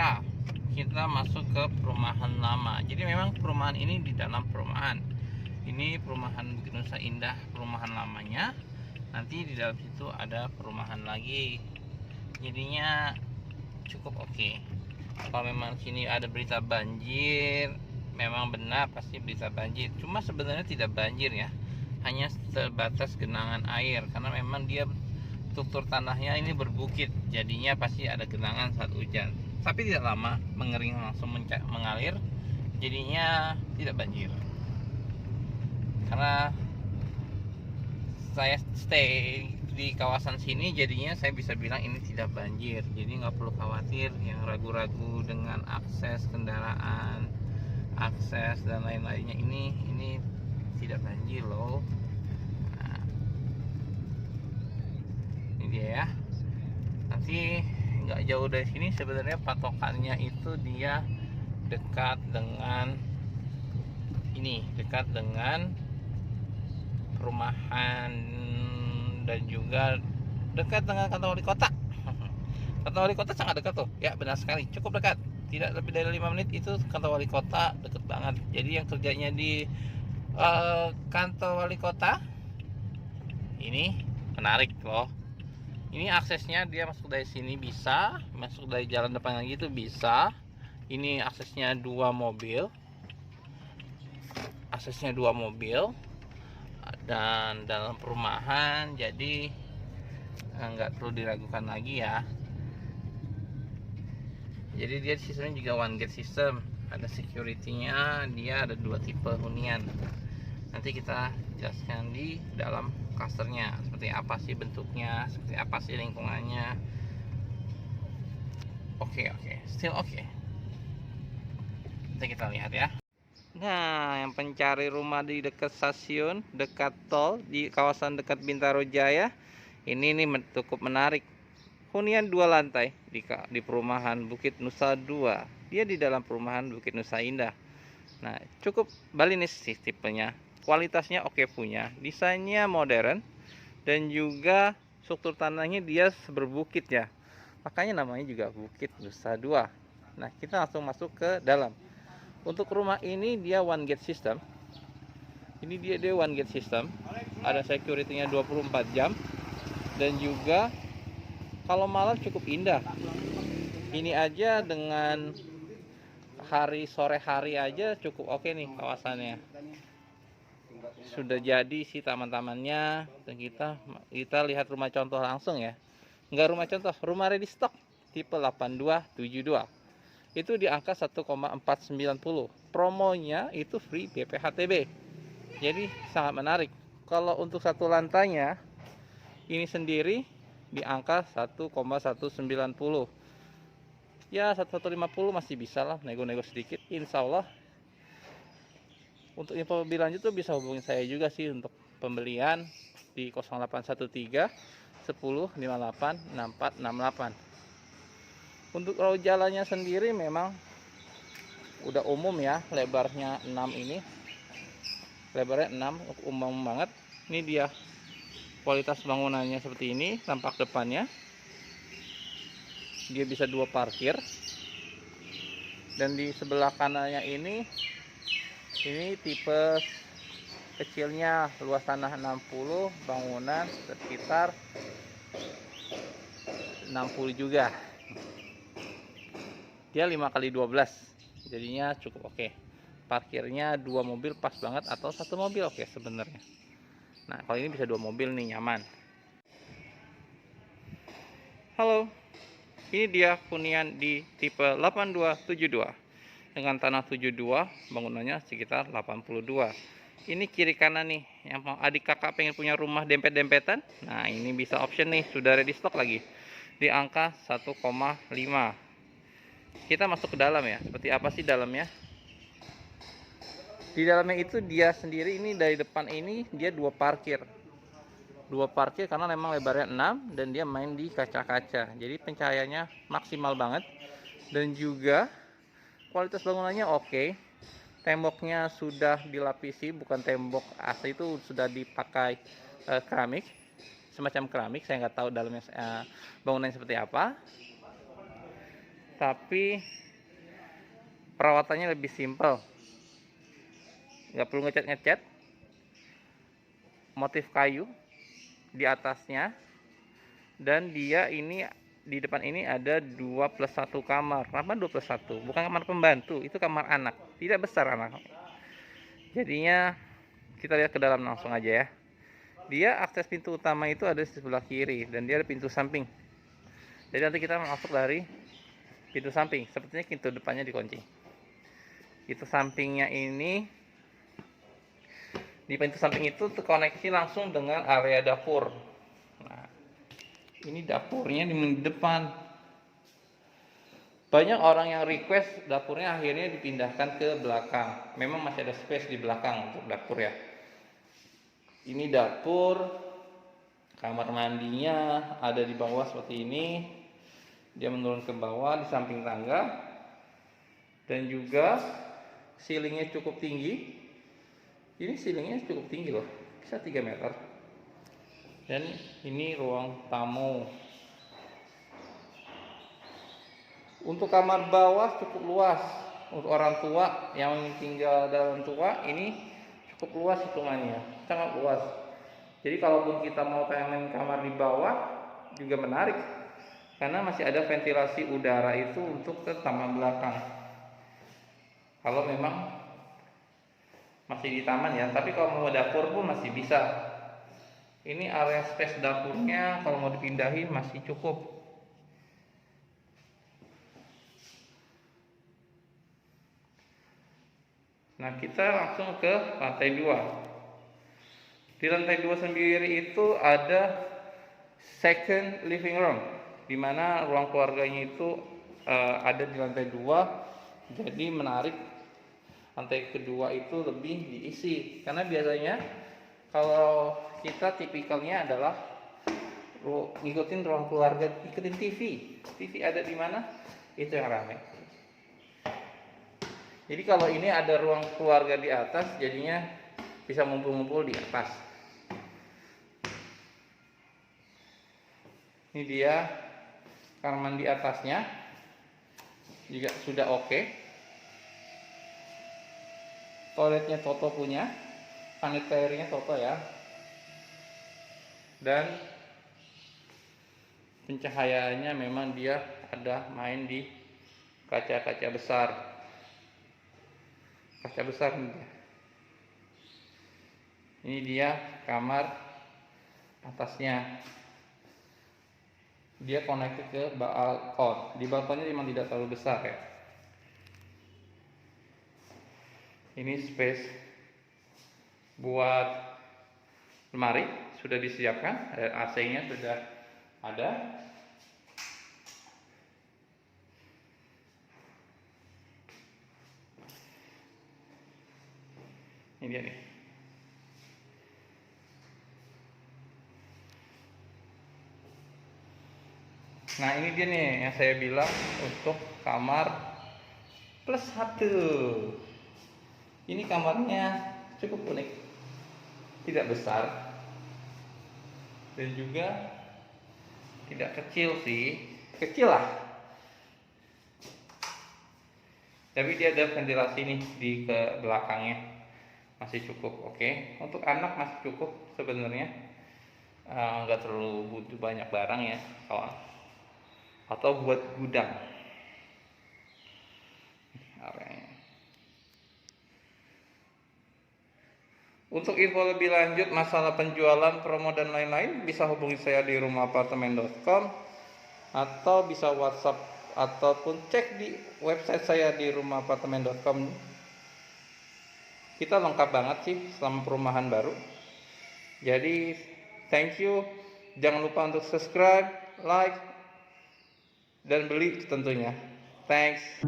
Ya, kita masuk ke perumahan lama. Jadi memang perumahan ini di dalam perumahan. Ini perumahan Bukit Nusa Indah, perumahan lamanya. Nanti di dalam situ ada perumahan lagi. Jadinya cukup oke. Kalau memang sini ada berita banjir, memang benar pasti berita banjir. Cuma sebenarnya tidak banjir ya. Hanya sebatas genangan air karena memang dia struktur tanahnya ini berbukit, jadinya pasti ada genangan saat hujan, tapi tidak lama mengering langsung mengalir, jadinya tidak banjir. Karena saya stay di kawasan sini, jadinya saya bisa bilang ini tidak banjir. Jadi nggak perlu khawatir yang ragu-ragu dengan akses kendaraan, akses dan lain-lainnya. Ini tidak banjir loh. Nah, ini dia ya. Nanti nggak jauh dari sini sebenarnya patokannya itu dia dekat dengan perumahan dan juga dekat dengan kantor wali kota. Kantor wali kota sangat dekat tuh ya, benar sekali, cukup dekat, tidak lebih dari 5 menit itu kantor wali kota, deket banget. Jadi yang kerjanya di kantor wali kota ini menarik loh. Ini aksesnya dia masuk dari sini bisa, masuk dari jalan depan lagi itu bisa. Ini aksesnya dua mobil, dan dalam perumahan, jadi nggak perlu diragukan lagi ya. Jadi dia sistemnya juga one gate system, ada security-nya, dia ada dua tipe hunian. Nanti kita jelaskan di dalam clusternya seperti apa sih bentuknya, seperti apa sih lingkungannya. Oke, still oke. Nanti kita lihat ya. Nah, yang pencari rumah di dekat stasiun, dekat tol, di kawasan dekat Bintaro Jaya, ini nih cukup menarik. Hunian 2 lantai di perumahan Bukit Nusa 2. Dia di dalam perumahan Bukit Nusa Indah. Nah, cukup Balinese sih tipenya. Kualitasnya oke punya, desainnya modern, dan juga struktur tanahnya dia berbukit ya. Makanya namanya juga Bukit Nusa 2. Nah, kita langsung masuk ke dalam. Untuk rumah ini dia one gate system. Ini dia one gate system. Ada security-nya 24 jam. Dan juga kalau malam cukup indah. Ini aja dengan sore hari aja cukup oke nih kawasannya. Sudah jadi sih taman-tamannya, dan kita lihat rumah contoh langsung ya. Enggak rumah contoh, rumah ready stock tipe 8272. Itu di angka 1,490. Promonya itu free BPHTB. Jadi sangat menarik. Kalau untuk satu lantainya ini sendiri di angka 1,190. Ya 1,150 masih bisa lah, nego-nego sedikit. Insya Allah. Untuk info lebih lanjut tuh bisa hubungi saya juga sih untuk pembelian di 0813 10 58 6468. Untuk jalannya sendiri memang udah umum ya, lebarnya 6 ini. Lebarnya 6, umum banget. Ini dia kualitas bangunannya seperti ini, tampak depannya. Dia bisa 2 parkir. Dan di sebelah kanannya ini tipe kecilnya, luas tanah 60, bangunan sekitar 60 juga. Dia 5x12, jadinya cukup oke. Parkirnya 2 mobil pas banget, atau 1 mobil oke sebenarnya. Nah, kalau ini bisa 2 mobil nih, nyaman. Halo, ini dia hunian di tipe 8272 dengan tanah 72, bangunannya sekitar 82. Ini kiri kanan nih, yang mau adik kakak pengen punya rumah dempet-dempetan. Nah, ini bisa option nih, sudah ready stock lagi di angka 1,5. Kita masuk ke dalam ya. Seperti apa sih dalamnya? Di dalamnya itu dia sendiri, ini dari depan ini dia 2 parkir. 2 parkir karena memang lebarnya 6 dan dia main di kaca-kaca. Jadi pencahayaannya maksimal banget. Dan juga kualitas bangunannya oke. Temboknya sudah dilapisi, bukan tembok asli, itu sudah dipakai keramik. Semacam keramik, saya nggak tahu dalamnya bangunannya seperti apa. tapi perawatannya lebih simpel, nggak perlu ngecat-ngecat, motif kayu di atasnya, dan dia ini di depan ini ada 2+1 kamar. Kenapa 2+1? Bukan kamar pembantu, itu kamar anak, tidak besar anak. Jadinya kita lihat ke dalam langsung aja ya. Dia akses pintu utama itu ada di sebelah kiri, dan dia ada pintu samping. Jadi nanti kita masuk dari pintu samping. Sepertinya pintu depannya dikunci. Pintu sampingnya ini, di pintu samping itu terkoneksi langsung dengan area dapur. Nah, ini dapurnya di depan. Banyak orang yang request dapurnya akhirnya dipindahkan ke belakang. Memang masih ada space di belakang untuk dapur ya. Ini dapur, kamar mandinya ada di bawah seperti ini. Dia menurun ke bawah di samping tangga, dan juga ceilingnya cukup tinggi. Ini ceilingnya cukup tinggi loh, bisa 3 meter. Dan ini ruang tamu. Untuk kamar bawah cukup luas. Untuk orang tua yang tinggal dalam tua, ini cukup luas hitungannya, sangat luas. Jadi kalaupun kita mau pengen kamar di bawah juga menarik, karena masih ada ventilasi udara itu untuk ke taman belakang. Kalau memang masih di taman ya, tapi kalau mau dapur pun masih bisa. Ini area space dapurnya kalau mau dipindahin masih cukup. Nah, kita langsung ke lantai 2. Di lantai 2 sendiri itu ada second living room, di mana ruang keluarganya itu ada di lantai 2. Jadi menarik, lantai kedua itu lebih diisi, karena biasanya kalau kita tipikalnya adalah ngikutin ruang keluarga, ikutin TV ada di mana itu yang ramai. Jadi kalau ini ada ruang keluarga di atas, jadinya bisa ngumpul-ngumpul di atas. Ini dia kamar mandi atasnya, juga sudah oke. Toiletnya Toto punya, sanitarinya Toto ya. Dan pencahayaannya memang dia ada main di kaca-kaca besar. Kaca besar ini dia kamar atasnya. Dia connected ke balkon. Di balkonnya memang tidak terlalu besar ya. Ini space buat lemari sudah disiapkan, AC-nya sudah ada. Ini dia nih. Nah, ini dia nih yang saya bilang untuk kamar +1. Ini kamarnya cukup unik, tidak besar dan juga tidak kecil sih, kecil lah. Tapi dia ada ventilasi nih di ke belakangnya, masih cukup oke. Untuk anak masih cukup sebenarnya, nggak terlalu butuh banyak barang ya kawan, atau buat gudang areanya. Untuk info lebih lanjut masalah penjualan, promo dan lain-lain, bisa hubungi saya di rumahapartemen.com atau bisa WhatsApp ataupun cek di website saya di rumahapartemen.com. Kita lengkap banget sih selama perumahan baru. Jadi thank you, jangan lupa untuk subscribe, like, dan beli tentunya. Thanks.